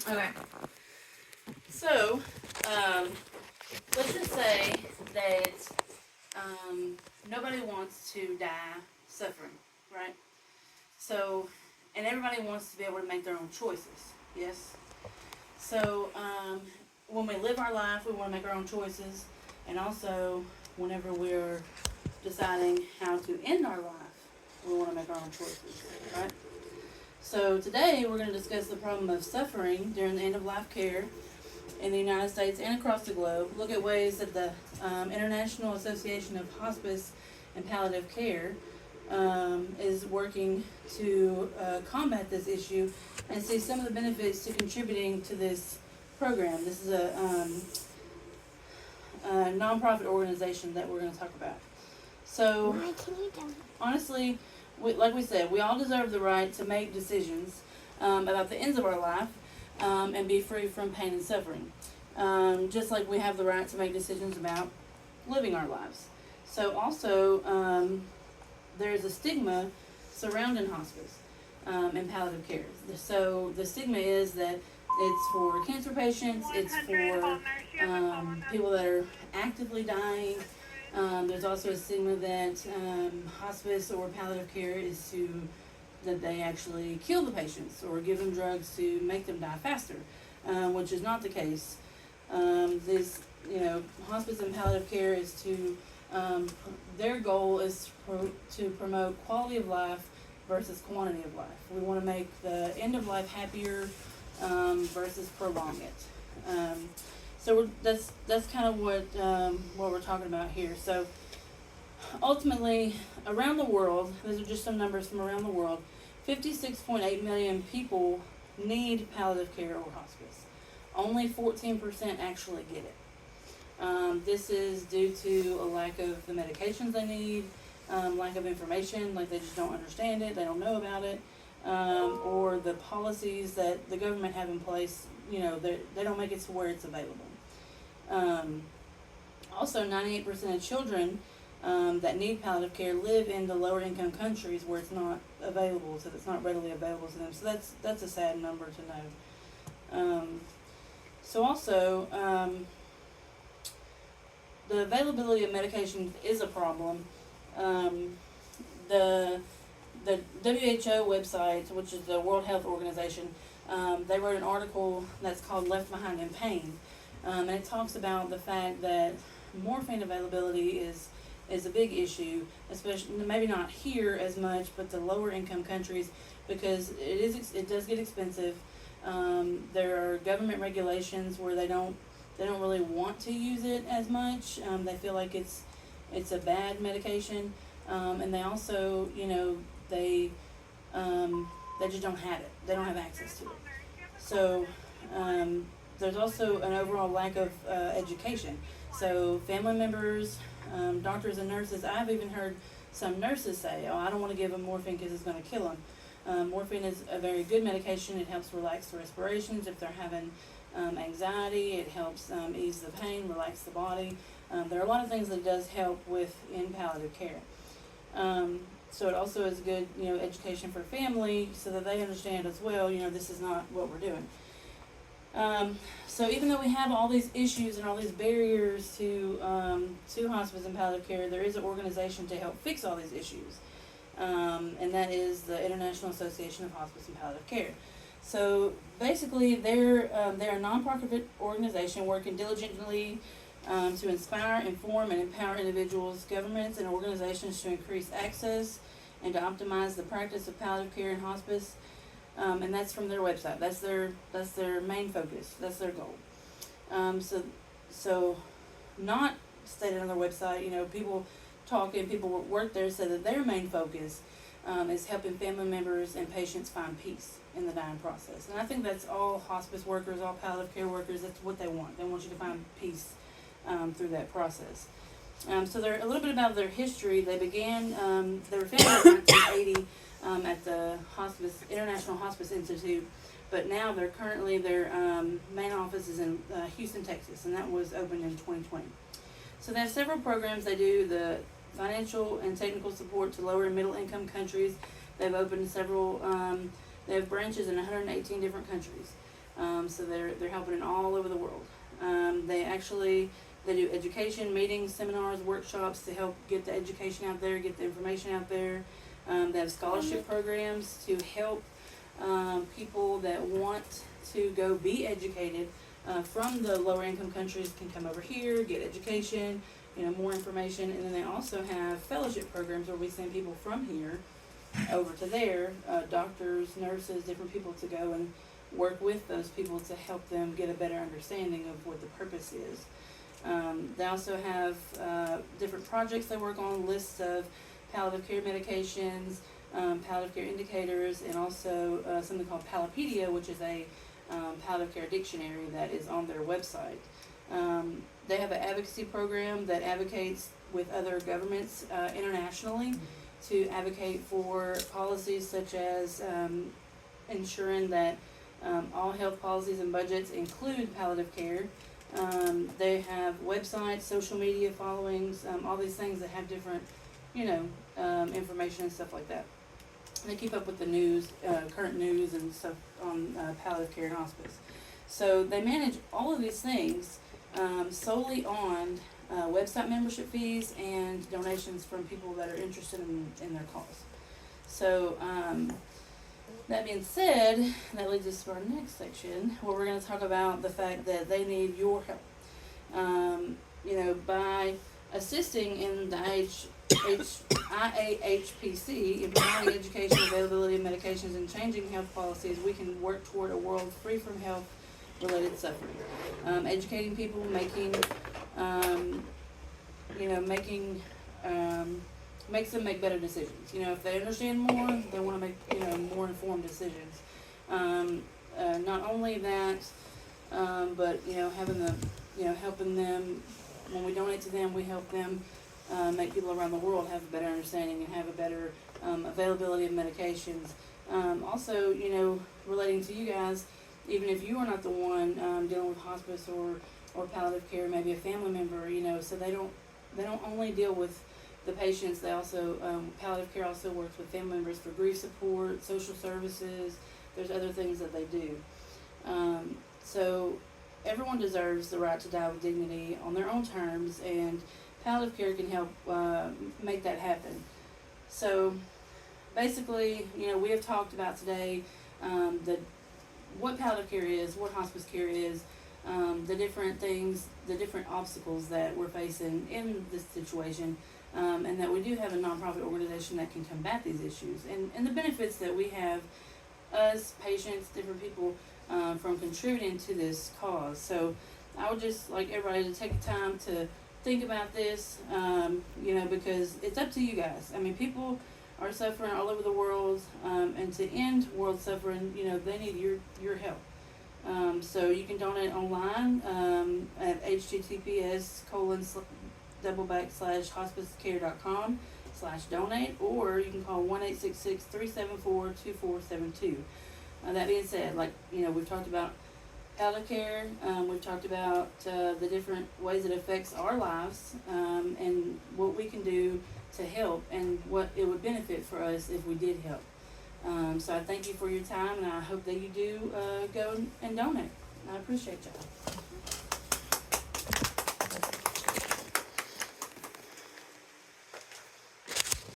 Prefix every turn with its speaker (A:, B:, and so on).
A: Okay. So, let's just say that nobody wants to die suffering, right? So, and everybody wants to be able to make their own choices, yes? So, when we live our life, we want to make our own choices, and also whenever we're deciding how to end our life, we want to make our own choices, right? So, today we're going to discuss the problem of suffering during the end of life care in the United States and across the globe, look at ways that the International Association of Hospice and Palliative Care is working to combat this issue, and see some of the benefits to contributing to this program. This is a nonprofit organization that we're going to talk about. So, honestly, like we said, we all deserve the right to make decisions about the ends of our life and be free from pain and suffering. Just like we have the right to make decisions about living our lives. So also, there's a stigma surrounding hospice and palliative care. So the stigma is that it's for cancer patients, it's for people that are actively dying. There's also a stigma that hospice or palliative care is that they actually kill the patients or give them drugs to make them die faster, which is not the case. This, hospice and palliative care is their goal is to promote quality of life versus quantity of life. We want to make the end of life happier versus prolong it. So that's kind of what we're talking about here. So ultimately, around the world, these are just some numbers from around the world, 56.8 million people need palliative care or hospice. Only 14% actually get it. This is due to a lack of the medications they need, lack of information, like they just don't understand it, they don't know about it, or the policies that the government have in place, they don't make it to where it's available. Also, 98% of children that need palliative care live in the lower income countries where it's not available, so it's not readily available to them. So that's a sad number to know. So also, the availability of medication is a problem. The WHO website, which is the World Health Organization, they wrote an article that's called "Left Behind in Pain," and it talks about the fact that morphine availability is a big issue, especially maybe not here as much, but the lower income countries, because it does get expensive. There are government regulations where they don't really want to use it as much. They feel like it's a bad medication, and they also they just don't have it. They don't have access to it. So there's also an overall lack of education. So family members, doctors and nurses, I've even heard some nurses say, I don't want to give them morphine because it's going to kill them. Morphine is a very good medication. It helps relax the respirations if they're having anxiety. It helps ease the pain, relax the body. There are a lot of things that it does help with in palliative care. So it also is good, education for family so that they understand as well, this is not what we're doing. So even though we have all these issues and all these barriers to hospice and palliative care, there is an organization to help fix all these issues, and that is the International Association of Hospice and Palliative Care. So basically, they're a nonprofit organization working diligently to inspire, inform, and empower individuals, governments, and organizations to increase access and to optimize the practice of palliative care and hospice. And that's from their website. That's their main focus. That's their goal. So not stated on their website. People talk and people work there say that their main focus is helping family members and patients find peace in the dying process. And I think that's all hospice workers, all palliative care workers. That's what they want. They want you to find peace through that process. So they're a little bit about their history. They began. They were founded in 1980. At the International Hospice Institute, but now their main office is in Houston, Texas, and that was opened in 2020. So they have several programs. They do the financial and technical support to lower and middle income countries. They've opened several. They have branches in 118 different countries. So they're helping in all over the world. They do education, meetings, seminars, workshops to help get the education out there, get the information out there. They have scholarship programs to help people that want to go be educated from the lower income countries can come over here, get education, more information. And then they also have fellowship programs where we send people from here over to there, doctors, nurses, different people to go and work with those people to help them get a better understanding of what the purpose is. They also have different projects they work on, lists of palliative care medications, palliative care indicators, and also something called Pallipedia, which is a palliative care dictionary that is on their website. They have an advocacy program that advocates with other governments internationally to advocate for policies such as ensuring that all health policies and budgets include palliative care. They have websites, social media followings, all these things that have different, information and stuff like that. They keep up with the news, current news and stuff on palliative care and hospice. So they manage all of these things solely on website membership fees and donations from people that are interested in their cause. So that being said, that leads us to our next section where we're going to talk about the fact that they need your help. By assisting in the IAHPC in promoting education, availability of medications, and changing health policies, we can work toward a world free from health-related suffering. Educating people, makes them make better decisions. If they understand more, they want to make more informed decisions. Not only that, but having the helping them when we donate to them, we help them make people around the world have a better understanding and have a better availability of medications. Also, relating to you guys, even if you are not the one dealing with hospice or palliative care, maybe a family member, so they don't only deal with the patients. They also palliative care also works with family members for grief support, social services. There's other things that they do. So everyone deserves the right to die with dignity on their own terms, and palliative care can help make that happen. So basically, we have talked about today what palliative care is, what hospice care is, the different things, the different obstacles that we're facing in this situation, and that we do have a nonprofit organization that can combat these issues, and the benefits that we have, us, patients, different people, from contributing to this cause. So I would just like everybody to take the time to think about this, because it's up to you guys. I mean, people are suffering all over the world, and to end world suffering, they need your help. So you can donate online at https://hospicecare.com/donate, or you can call 1-866-374-2472. That being said, we've talked about palliative care, we've talked about the different ways it affects our lives, and what we can do to help, and what it would benefit for us if we did help. So I thank you for your time, and I hope that you do go and donate. I appreciate y'all.